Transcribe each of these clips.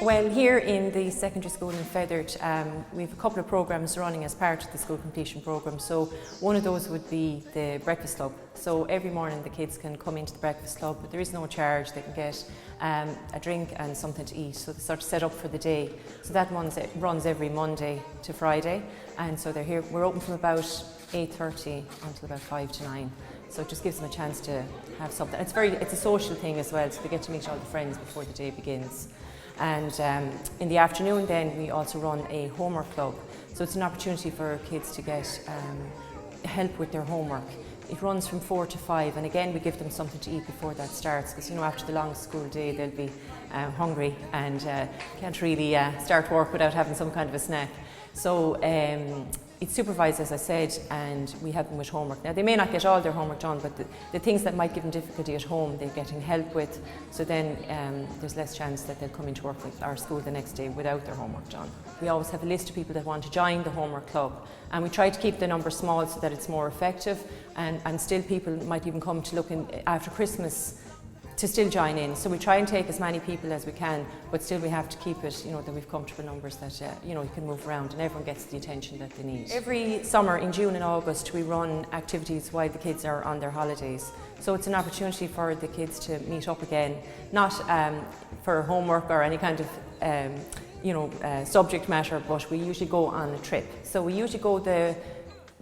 Well, here in the secondary school in Feathered, we have a couple of programmes running as part of the school completion programme. So one of those would be the breakfast club. So every morning the kids can come into the breakfast club, but there is no charge. They can get a drink and something to eat. So they sort of set up for the day. So that runs every Monday to Friday, and so they're here. We're open from about 8:30 until about 5 to 9. So it just gives them a chance to have something. It's a social thing as well, so they get to meet all the friends before the day begins. And in the afternoon then we also run a homework club. So it's an opportunity for kids to get help with their homework. It runs from 4 to 5, and again we give them something to eat before that starts, because after the long school day they'll be hungry and can't really start work without having some kind of a snack. So it's supervised, as I said, and we help them with homework. Now, they may not get all their homework done, but the things that might give them difficulty at home, they're getting help with, so then there's less chance that they'll come into work with our school the next day without their homework done. We always have a list of people that want to join the homework club, and we try to keep the number small so that it's more effective, and still people might even come to look in after Christmas to still join in. So we try and take as many people as we can, but still we have to keep it, that we've comfortable numbers that you can move around and everyone gets the attention that they need. Every summer in June and August we run activities while the kids are on their holidays. So it's an opportunity for the kids to meet up again, not for homework or any kind of subject matter, but we usually go on a trip. So we usually go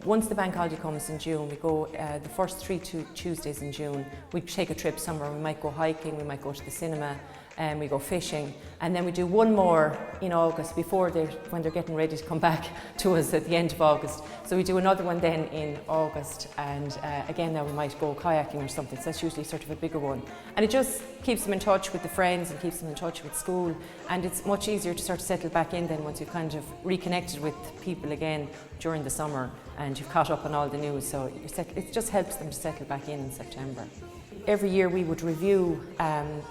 once the bank holiday comes in June, we go the first 3 Tuesdays in June. We take a trip somewhere. We might go hiking, we might go to the cinema, and we go fishing, and then we do one more in August when they're getting ready to come back to us at the end of August. So we do another one then in August, and again now we might go kayaking or something. So that's usually sort of a bigger one, and it just keeps them in touch with the friends and keeps them in touch with school, and it's much easier to sort of settle back in then once you've kind of reconnected with people again during the summer and you've caught up on all the news. So it just helps them to settle back in September. Every year we would review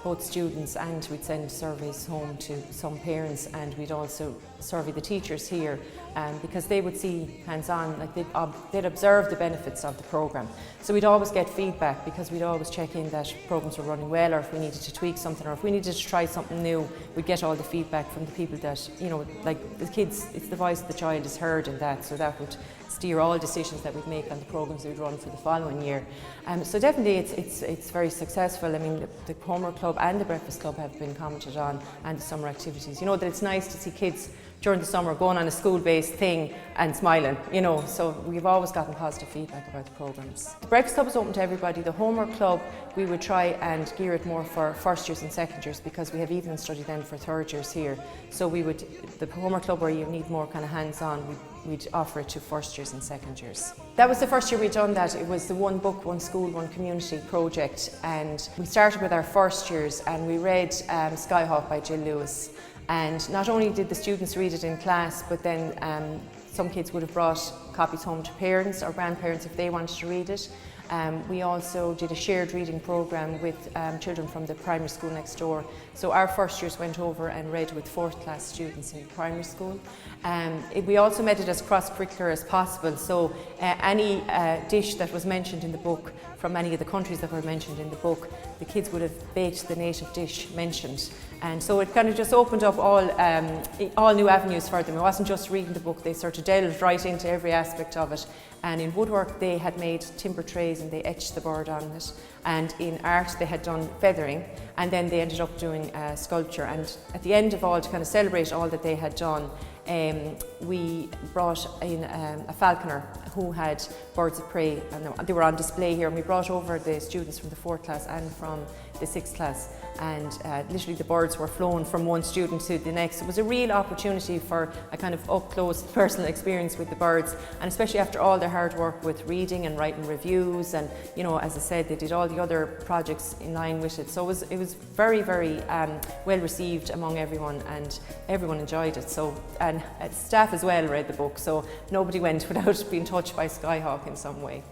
both students, and we'd send surveys home to some parents, and we'd also survey the teachers here because they would see hands-on, like they'd observe the benefits of the programme. So we'd always get feedback, because we'd always check in that programmes were running well, or if we needed to tweak something, or if we needed to try something new, we'd get all the feedback from the people that, like the kids, it's the voice of the child is heard in that, so that would steer all decisions that we'd make on the programmes we'd run for the following year. So definitely it's very successful. I mean, the homework club and the breakfast club have been commented on, and the summer activities. That it's nice to see kids during the summer going on a school-based thing and smiling, so we've always gotten positive feedback about the programmes. The breakfast club is open to everybody. The homework club, we would try and gear it more for first years and second years, because we have evening study then for third years here. So the homework club where you need more kind of hands-on, we'd offer it to first years and second years. That was the first year we'd done that. It was the One Book, One School, One Community project, and we started with our first years and we read Skyhawk by Jill Lewis. And not only did the students read it in class, but then some kids would have brought copies home to parents or grandparents if they wanted to read it. We also did a shared reading programme with children from the primary school next door. So our first years went over and read with 4th class students in primary school. We also made it as cross-curricular as possible, so any dish that was mentioned in the book from any of the countries that were mentioned in the book, the kids would have baked the native dish mentioned. And so it kind of just opened up all new avenues for them. It wasn't just reading the book, they sort of delved right into every aspect of it. And in woodwork they had made timber trays and they etched the bird on it. And in art they had done feathering, and then they ended up doing sculpture. And at the end of all, to kind of celebrate all that they had done, we brought in a falconer who had birds of prey, and they were on display here, and we brought over the students from the 4th class and from the 6th class, and literally the birds were flown from one student to the next. It was a real opportunity for a kind of up-close personal experience with the birds, and especially after all their hard work with reading and writing reviews, and as I said, they did all the other projects in line with it. So it was very, very well received among everyone, and everyone enjoyed it. So, and staff as well read the book, so nobody went without being touched by Skyhawk in some way.